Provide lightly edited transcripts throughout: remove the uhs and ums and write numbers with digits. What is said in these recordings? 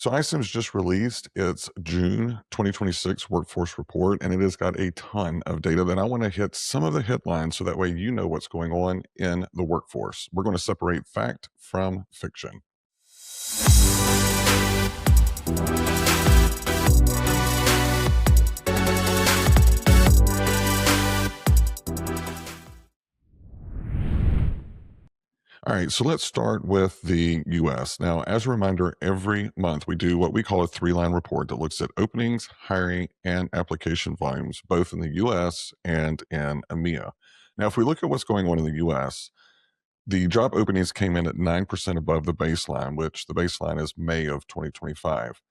So ICIMS just released its June 2026 Workforce Report, and it has got a ton of data that I want to hit some of the headlines so that way you know what's going on in the workforce. We're going to separate fact from fiction. All right, so let's start with the US. Now, as a reminder, every month we do what we call a three-line report that looks at openings, hiring, and application volumes, both in the US and in EMEA. Now, if we look at what's going on in the US, the job openings came in at 9% above the baseline, which the baseline is May of 2025.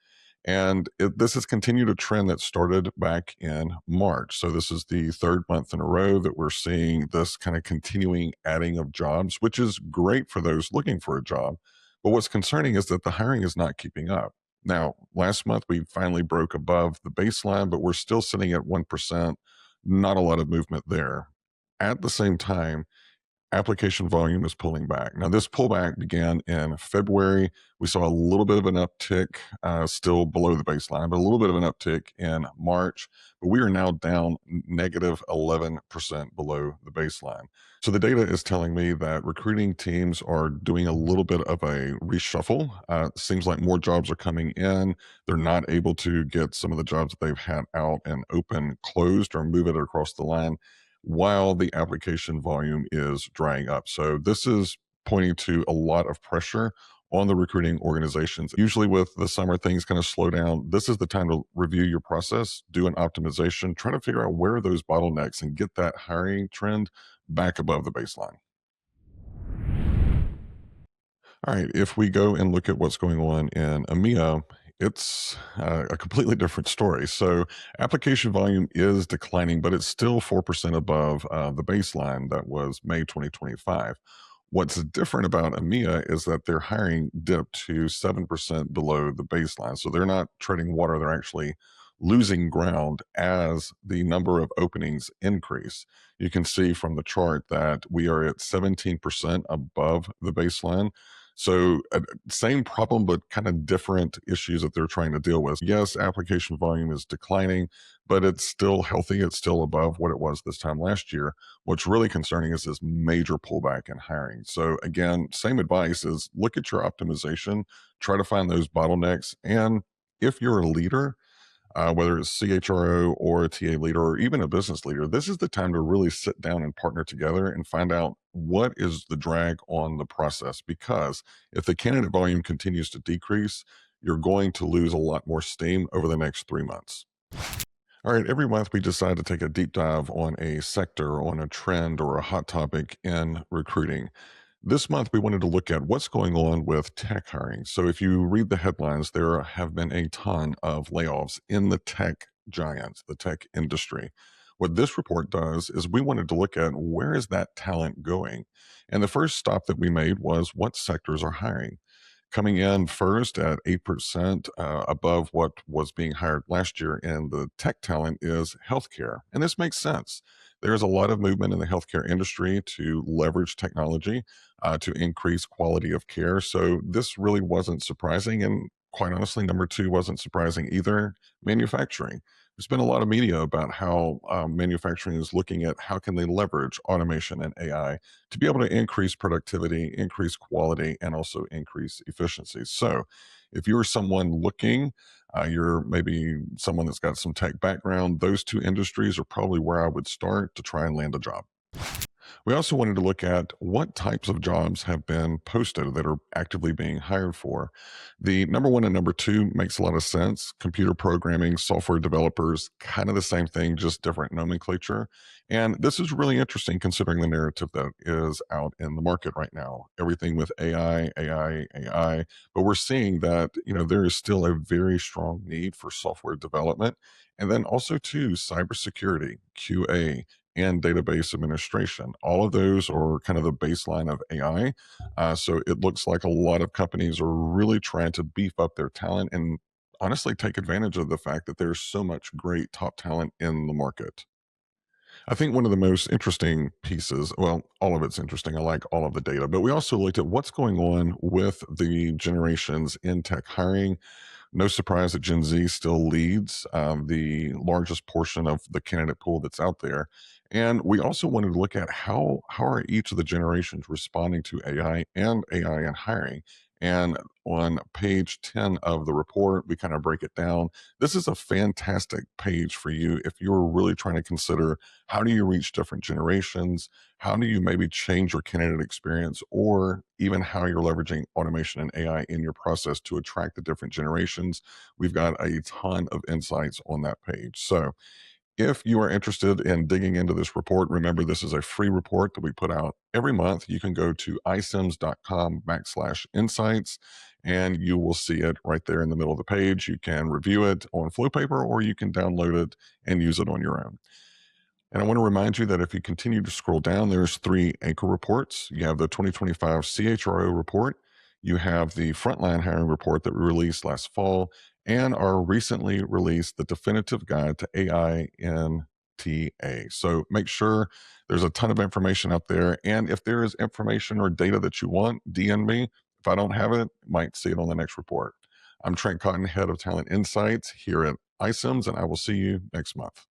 And this has continued a trend that started back in March. So this is the third month in a row that we're seeing this kind of continuing adding of jobs, which is great for those looking for a job. But what's concerning is that the hiring is not keeping up. Now, last month we finally broke above the baseline, but we're still sitting at 1%. Not a lot of movement there. At the same time, application volume is pulling back. Now, this pullback began in February. We saw a little bit of an uptick, still below the baseline, but a little bit of an uptick in March. But we are now down negative 11% below the baseline. So the data is telling me that recruiting teams are doing a little bit of a reshuffle. Seems like more jobs are coming in. They're not able to get some of the jobs that they've had out and open closed or move it across the line while the application volume is drying up. So this is pointing to a lot of pressure on the recruiting organizations. Usually with the summer, things kind of slow down. This is the time to review your process, do an optimization, try to figure out where are those bottlenecks and get that hiring trend back above the baseline. All right, if we go and look at what's going on in EMEA, it's a completely different story. So, application volume is declining, but it's still 4% above the baseline that was May 2025. What's different about EMEA is that their hiring dipped to 7% below the baseline. So, they're not treading water, they're actually losing ground as the number of openings increase. You can see from the chart that we are at 17% above the baseline. So, same problem, but kind of different issues that they're trying to deal with. Yes, application volume is declining, but it's still healthy. It's still above what it was this time last year. What's really concerning is this major pullback in hiring. So, again, same advice is look at your optimization, try to find those bottlenecks. And if you're a leader, whether it's CHRO or a TA leader or even a business leader, this is the time to really sit down and partner together and find out what is the drag on the process. Because if the candidate volume continues to decrease, you're going to lose a lot more steam over the next 3 months. All right, every month we decide to take a deep dive on a sector, on a trend, or a hot topic in recruiting. This month, we wanted to look at what's going on with tech hiring. So, if you read the headlines, there have been a ton of layoffs in the tech giants, the tech industry. What this report does is we wanted to look at where is that talent going? And the first stop that we made was what sectors are hiring. Coming in first at 8% above what was being hired last year in the tech talent is healthcare. And this makes sense. There's a lot of movement in the healthcare industry to leverage technology to increase quality of care. So this really wasn't surprising. And quite honestly, number two wasn't surprising either. Manufacturing. There's been a lot of media about how manufacturing is looking at how can they leverage automation and AI to be able to increase productivity, increase quality, and also increase efficiency. So, if you're someone looking, you're maybe someone that's got some tech background, those two industries are probably where I would start to try and land a job. We also wanted to look at what types of jobs have been posted that are actively being hired for. The number one and number two makes a lot of sense. Computer programming, software developers, kind of the same thing, just different nomenclature. And this is really interesting considering the narrative that is out in the market right now. Everything with AI, AI, AI. But we're seeing that, there is still a very strong need for software development. And then also too, cybersecurity, QA, and database administration. All of those are kind of the baseline of AI. So it looks like a lot of companies are really trying to beef up their talent and honestly take advantage of the fact that there's so much great top talent in the market. I think one of the most interesting pieces, well, all of it's interesting. I like all of the data, but we also looked at what's going on with the generations in tech hiring. No surprise that Gen Z still leads the largest portion of the candidate pool that's out there. And we also wanted to look at how are each of the generations responding to AI and AI and hiring. And on page 10 of the report, we kind of break it down. This is a fantastic page for you if you're really trying to consider how do you reach different generations, how do you maybe change your candidate experience, or even how you're leveraging automation and AI in your process to attract the different generations. We've got a ton of insights on that page. So if you are interested in digging into this report, remember this is a free report that we put out every month. You can go to icims.com/insights and you will see it right there in the middle of the page. You can review it on Flow Paper or you can download it and use it on your own. And I want to remind you that if you continue to scroll down, there's three anchor reports. You have the 2025 CHRO report, you have the frontline hiring report that we released last fall, and our recently released the definitive guide to AI in TA. So make sure there's a ton of information out there. And if there is information or data that you want, DM me. If I don't have it, might see it on the next report. I'm Trent Cotton, head of Talent Insights here at ICIMS, and I will see you next month.